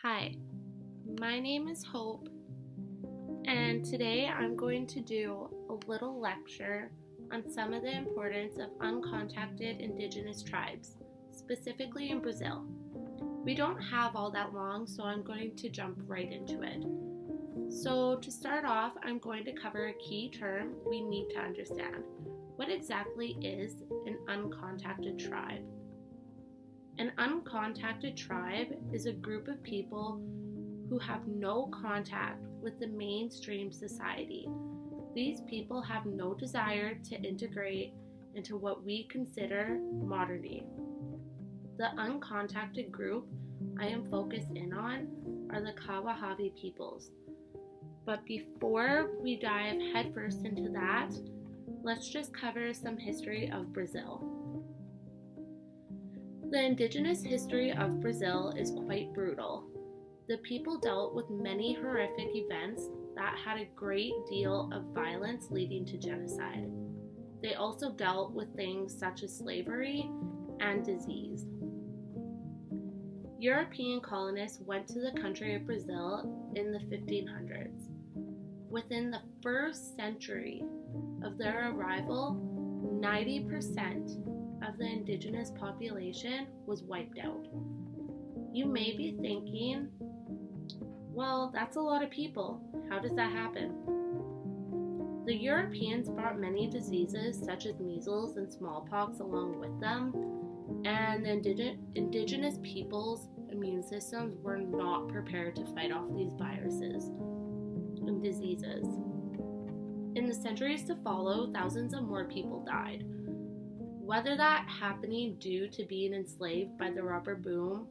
Hi, my name is Hope, and today I'm going to do a little lecture on some of the importance of uncontacted indigenous tribes, specifically in Brazil. We don't have all that long, so I'm going to jump right into it. So, to start off, I'm going to cover a key term we need to understand. What exactly is an uncontacted tribe? An uncontacted tribe is a group of people who have no contact with the mainstream society. These people have no desire to integrate into what we consider modernity. The uncontacted group I am focused in on are the Kawahavi peoples. But before we dive headfirst into that, let's just cover some history of Brazil. The indigenous history of Brazil is quite brutal. The people dealt with many horrific events that had a great deal of violence leading to genocide. They also dealt with things such as slavery and disease. European colonists went to the country of Brazil in the 1500s. Within the first century of their arrival, 90% of the indigenous population was wiped out. You may be thinking, well, that's a lot of people. How does that happen? The Europeans brought many diseases such as measles and smallpox along with them, and the indigenous people's immune systems were not prepared to fight off these viruses and diseases. In the centuries to follow, thousands of more people died. Whether that happening due to being enslaved by the rubber boom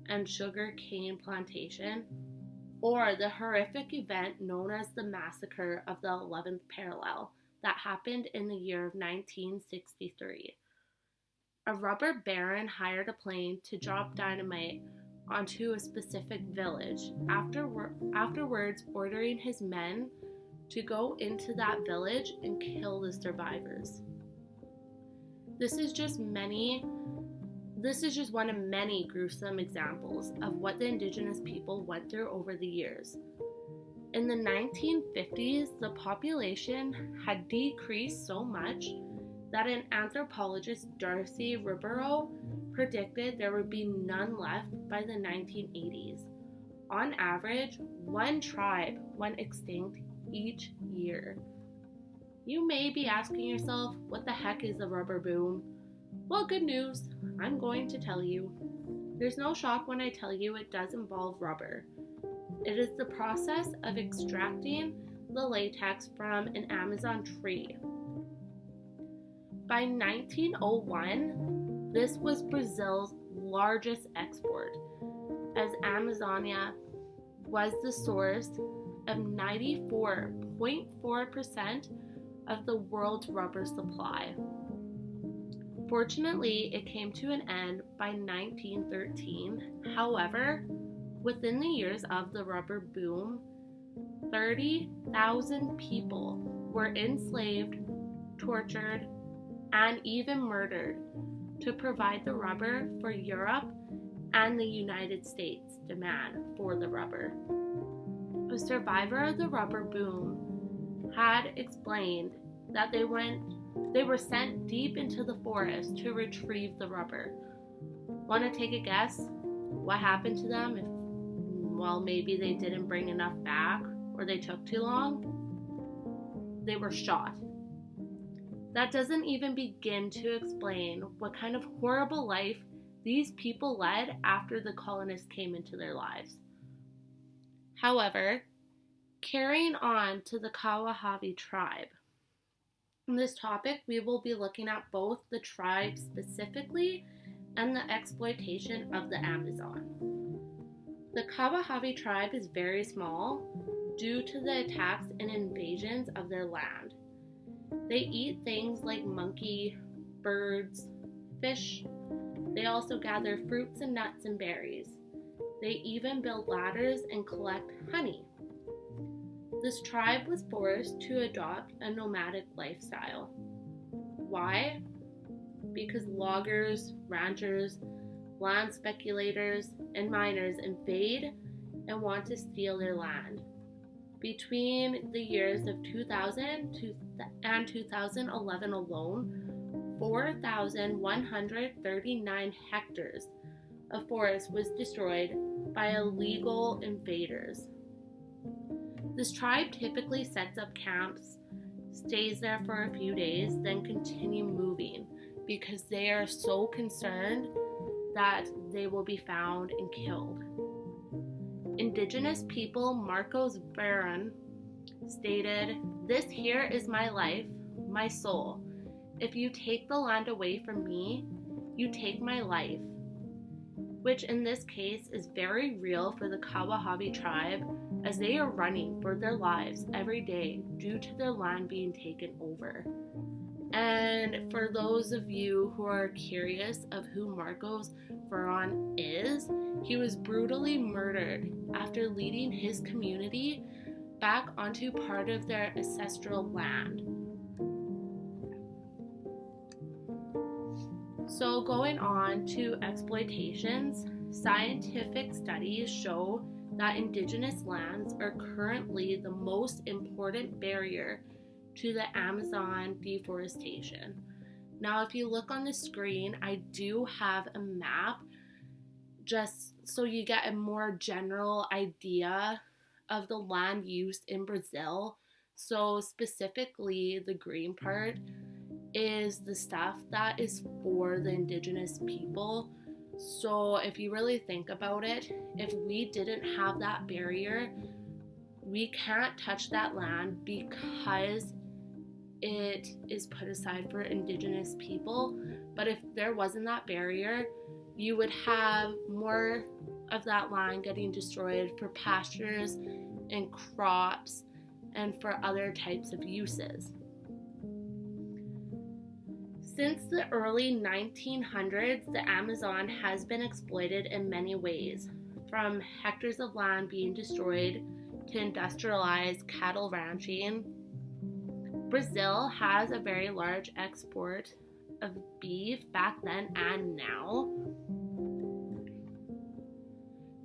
and sugar cane plantation, or the horrific event known as the Massacre of the 11th Parallel that happened in the year of 1963. A rubber baron hired a plane to drop dynamite onto a specific village, afterwards ordering his men to go into that village and kill the survivors. This is just one of many gruesome examples of what the indigenous people went through over the years. In the 1950s, the population had decreased so much that an anthropologist, Darcy Ribeiro, predicted there would be none left by the 1980s. On average, one tribe went extinct each year. You may be asking yourself, what the heck is a rubber boom? Well, good news, I'm going to tell you. There's no shock when I tell you it does involve rubber. It is the process of extracting the latex from an Amazon tree. By 1901, this was Brazil's largest export, as Amazonia was the source of 94.4% of the world's rubber supply. Fortunately, it came to an end by 1913. However, within the years of the rubber boom, 30,000 people were enslaved, tortured, and even murdered to provide the rubber for Europe and the United States' demand for the rubber. A survivor of the rubber boom had explained that they were sent deep into the forest to retrieve the rubber. Want to take a guess what happened to them if, maybe they didn't bring enough back or they took too long? They were shot. That doesn't even begin to explain what kind of horrible life these people led after the colonists came into their lives. However, carrying on to the Kawahavi tribe. In this topic, we will be looking at both the tribe specifically and the exploitation of the Amazon. The Kawahavi tribe is very small due to the attacks and invasions of their land. They eat things like monkey, birds, fish. They also gather fruits and nuts and berries. They even build ladders and collect honey. This tribe was forced to adopt a nomadic lifestyle. Why? Because loggers, ranchers, land speculators, and miners invade and want to steal their land. Between the years of 2000 and 2011 alone, 4,139 hectares of forest was destroyed by illegal invaders. This tribe typically sets up camps, stays there for a few days, then continue moving because they are so concerned that they will be found and killed. Indigenous people Marcos Barron stated, "This here is my life, my soul. If you take the land away from me, you take my life," which in this case is very real for the Kawahabi tribe, as they are running for their lives every day due to their land being taken over. And for those of you who are curious of who Marcos Barron is, he was brutally murdered after leading his community back onto part of their ancestral land. So going on to exploitations, scientific studies show that indigenous lands are currently the most important barrier to the Amazon deforestation. Now, if you look on the screen, I do have a map just so you get a more general idea of the land use in Brazil. So specifically, the green part is the stuff that is for the indigenous people. So if you really think about it, if we didn't have that barrier, we can't touch that land because it is put aside for indigenous people. But if there wasn't that barrier, you would have more of that land getting destroyed for pastures and crops and for other types of uses. Since the early 1900s, the Amazon has been exploited in many ways, from hectares of land being destroyed to industrialized cattle ranching. Brazil has a very large export of beef back then and now.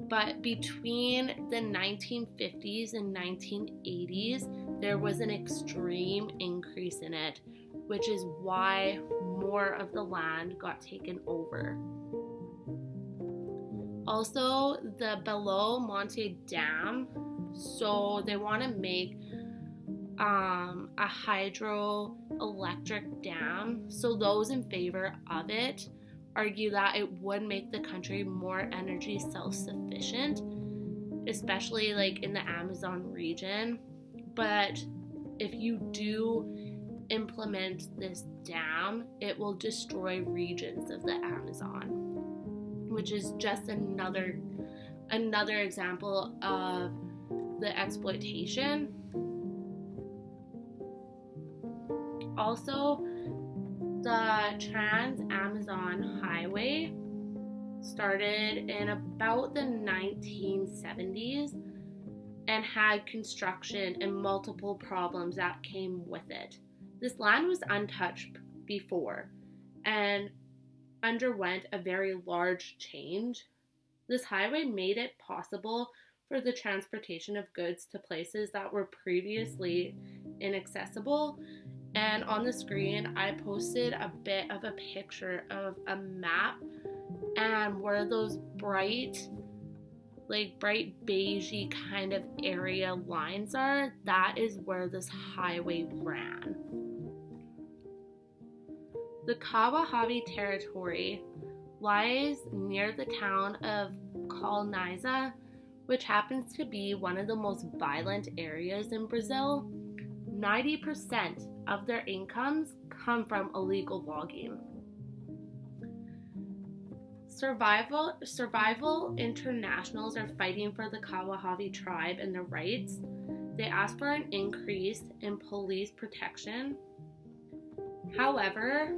But between the 1950s and 1980s, there was an extreme increase in it, which is why more of the land got taken over. Also, the Belo Monte Dam, so they want to make a hydroelectric dam. So those in favor of it argue that it would make the country more energy self-sufficient, especially like in the Amazon region. But if you do implement this dam, it will destroy regions of the Amazon, which is just another example of the exploitation. Also, the Trans-Amazon Highway started in about the 1970s and had construction and multiple problems that came with it. This land was untouched before and underwent a very large change. This highway made it possible for the transportation of goods to places that were previously inaccessible. And on the screen, I posted a bit of a picture of a map, and where those bright beigey kind of area lines are, that is where this highway ran. The Kawahabi territory lies near the town of Colniza, which happens to be one of the most violent areas in Brazil. 90% of their incomes come from illegal logging. Survival internationals are fighting for the Kawahabi tribe and their rights. They ask for an increase in police protection. However,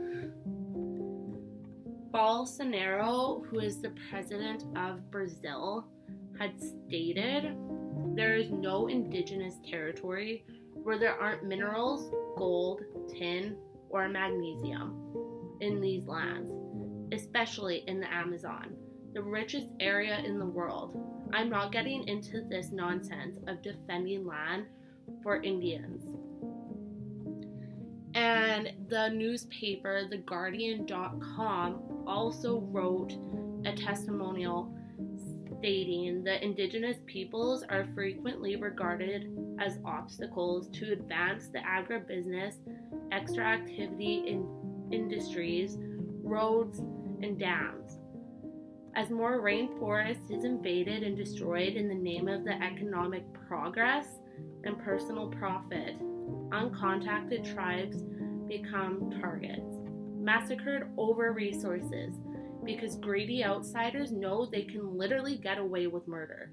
Bolsonaro, who is the president of Brazil, had stated there is no indigenous territory where there aren't minerals, gold, tin, or magnesium in these lands, especially in the Amazon. the richest area in the world. I'm not getting into this nonsense of defending land for Indians. And the newspaper, theguardian.com, also wrote a testimonial stating that Indigenous peoples are frequently regarded as obstacles to advance the agribusiness, extractivity industries, roads, and dams. As more rainforest is invaded and destroyed in the name of the economic progress and personal profit, uncontacted tribes become targets, massacred over resources, because greedy outsiders know they can literally get away with murder.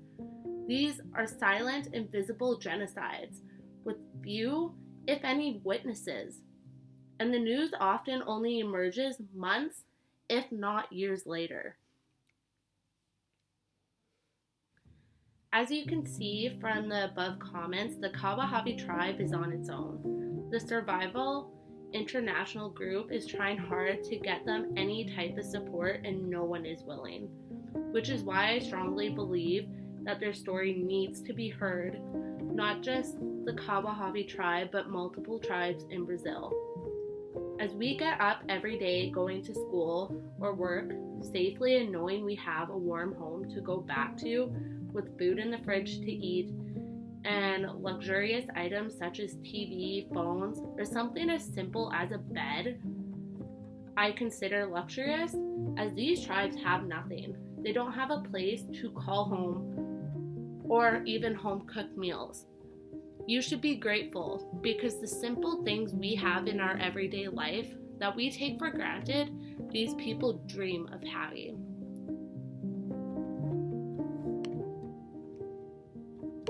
These are silent, invisible genocides with few, if any, witnesses. And the news often only emerges months, if not years later. As you can see from the above comments, the Kawahavi tribe is on its own. The Survival International group is trying hard to get them any type of support, and no one is willing, which is why I strongly believe that their story needs to be heard, not just the Kawahavi tribe, but multiple tribes in Brazil. As we get up every day going to school or work safely and knowing we have a warm home to go back to with food in the fridge to eat and luxurious items such as TV, phones, or something as simple as a bed, I consider luxurious, as these tribes have nothing. They don't have a place to call home or even home-cooked meals. You should be grateful, because the simple things we have in our everyday life that we take for granted, these people dream of having.